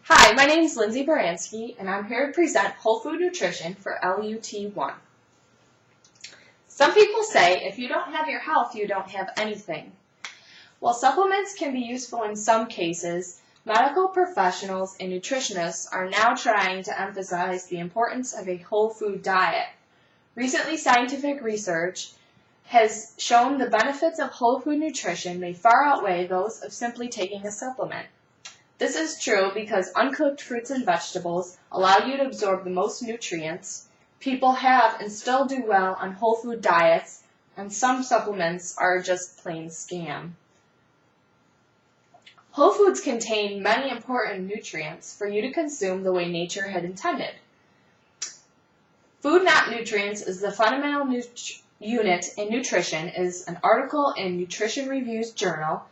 Hi, my name is Lindsay Baranski, and I'm here to present Whole Food Nutrition for LUT1. Some people say if you don't have your health, you don't have anything. While supplements can be useful in some cases, medical professionals and nutritionists are now trying to emphasize the importance of a whole food diet. Recently, scientific research has shown the benefits of whole food nutrition may far outweigh those of simply taking a supplement. This is true because uncooked fruits and vegetables allow you to absorb the most nutrients. People have and still do well on whole food diets, and some supplements are just plain scam. Whole foods contain many important nutrients for you to consume the way nature had intended. Food Not Nutrients is the fundamental unit in nutrition, is an article in Nutrition Reviews Journal,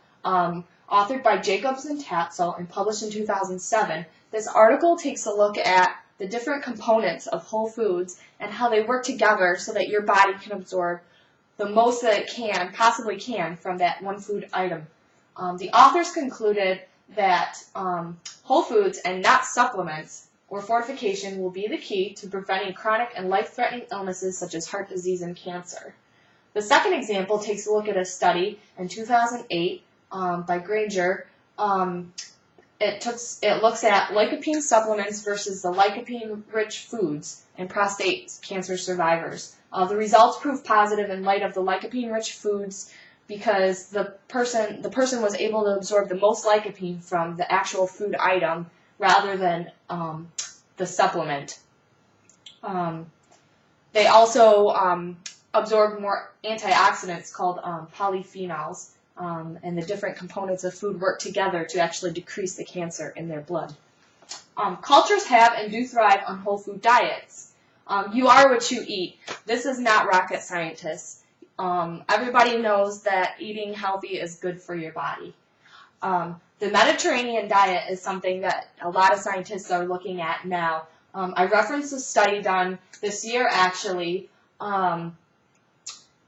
authored by Jacobs and Tatzel and published in 2007. This article takes a look at the different components of whole foods and how they work together so that your body can absorb the most that it possibly can from that one food item. The authors concluded that whole foods and not supplements or fortification will be the key to preventing chronic and life-threatening illnesses such as heart disease and cancer. The second example takes a look at a study in 2008 by Granger. It looks at lycopene supplements versus the lycopene-rich foods in prostate cancer survivors. The results proved positive in light of the lycopene-rich foods because the person was able to absorb the most lycopene from the actual food item rather than the supplement. They also absorbed more antioxidants called polyphenols. And the different components of food work together to actually decrease the cancer in their blood. Cultures have and do thrive on whole food diets. You are what you eat. This is not rocket scientists. Everybody knows that eating healthy is good for your body. The Mediterranean diet is something that a lot of scientists are looking at now. I referenced a study done this year, actually,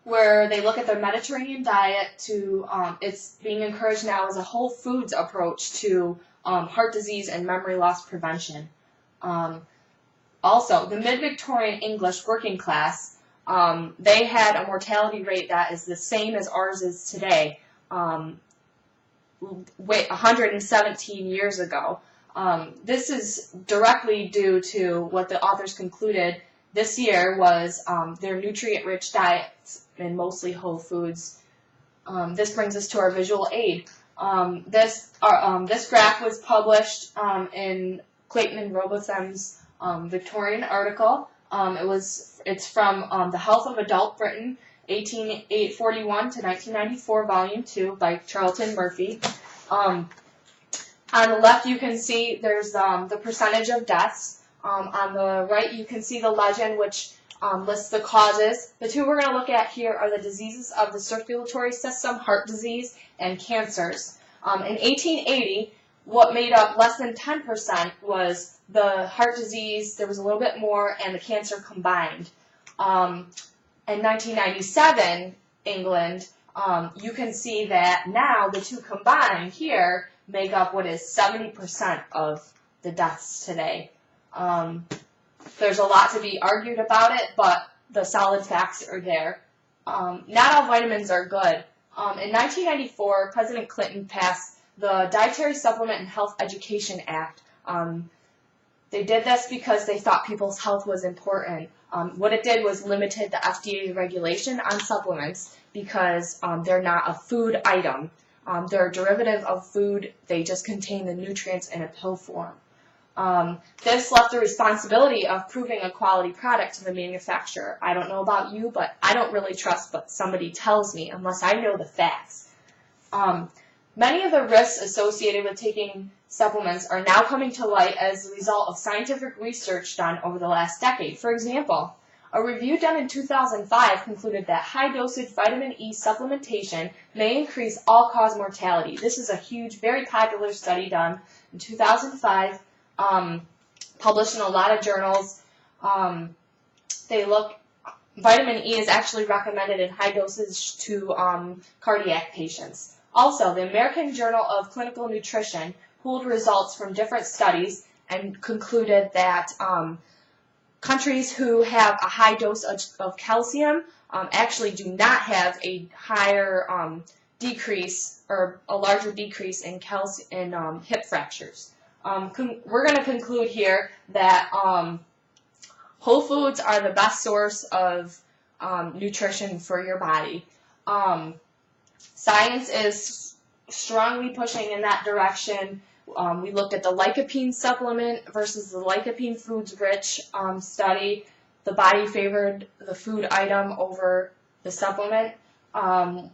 where they look at the Mediterranean diet to, it's being encouraged now as a whole foods approach to heart disease and memory loss prevention. Also, the mid-Victorian English working class, they had a mortality rate that is the same as ours is today, 117 years ago. This is directly due to what the authors concluded this year was their nutrient-rich diets and mostly whole foods. This brings us to our visual aid. This graph was published in Clayton and Robotham's Victorian article. It's from The Health of Adult Britain, 1841 to 1994, Volume 2 by Charlton Murphy. On the left, you can see there's the percentage of deaths. On the right, you can see the legend, which lists the causes. The two we're going to look at here are the diseases of the circulatory system, heart disease, and cancers. In 1880, what made up less than 10% was the heart disease, there was a little bit more, and the cancer combined. In 1997, England, you can see that now the two combined here make up what is 70% of the deaths today. There's a lot to be argued about it, but the solid facts are there. Not all vitamins are good. In 1994, President Clinton passed the Dietary Supplement and Health Education Act. They did this because they thought people's health was important. What it did was limited the FDA regulation on supplements because they're not a food item. They're a derivative of food. They just contain the nutrients in a pill form. This left the responsibility of proving a quality product to the manufacturer. I don't know about you, but I don't really trust what somebody tells me unless I know the facts. Many of the risks associated with taking supplements are now coming to light as a result of scientific research done over the last decade. For example, a review done in 2005 concluded that high-dosage vitamin E supplementation may increase all-cause mortality. This is a huge, very popular study done in 2005. Published in a lot of journals. Vitamin E is actually recommended in high dosage to cardiac patients. Also, the American Journal of Clinical Nutrition pooled results from different studies and concluded that countries who have a high dose of calcium actually do not have a higher decrease or a larger decrease in hip fractures. We're going to conclude here that whole foods are the best source of nutrition for your body. Science is strongly pushing in that direction. We looked at the lycopene supplement versus the lycopene foods rich study. The body favored the food item over the supplement.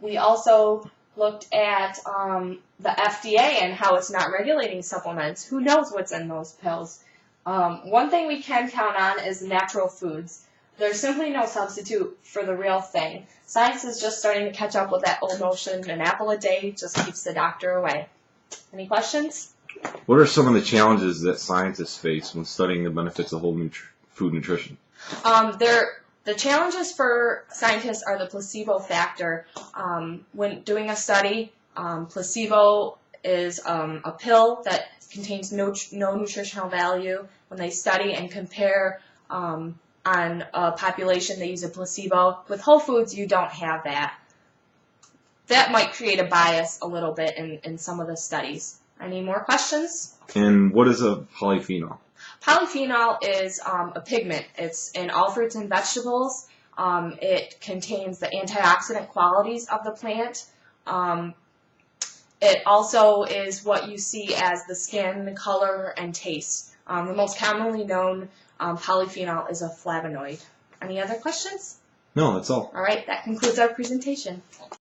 We also looked at the FDA and how it's not regulating supplements. Who knows what's in those pills? One thing we can count on is natural foods. There's simply no substitute for the real thing. Science is just starting to catch up with that old notion, an apple a day just keeps the doctor away. Any questions? What are some of the challenges that scientists face when studying the benefits of whole food nutrition? The challenges for scientists are the placebo factor. When doing a study, placebo is a pill that contains no nutritional value. When they study and compare on a population, they use a placebo. With whole foods, you don't have that. That might create a bias a little bit in some of the studies. Any more questions? And what is a polyphenol? Polyphenol is a pigment. It's in all fruits and vegetables. It contains the antioxidant qualities of the plant. It also is what you see as the skin, the color, and taste. The most commonly known polyphenol is a flavonoid. Any other questions? No, that's all. All right, that concludes our presentation.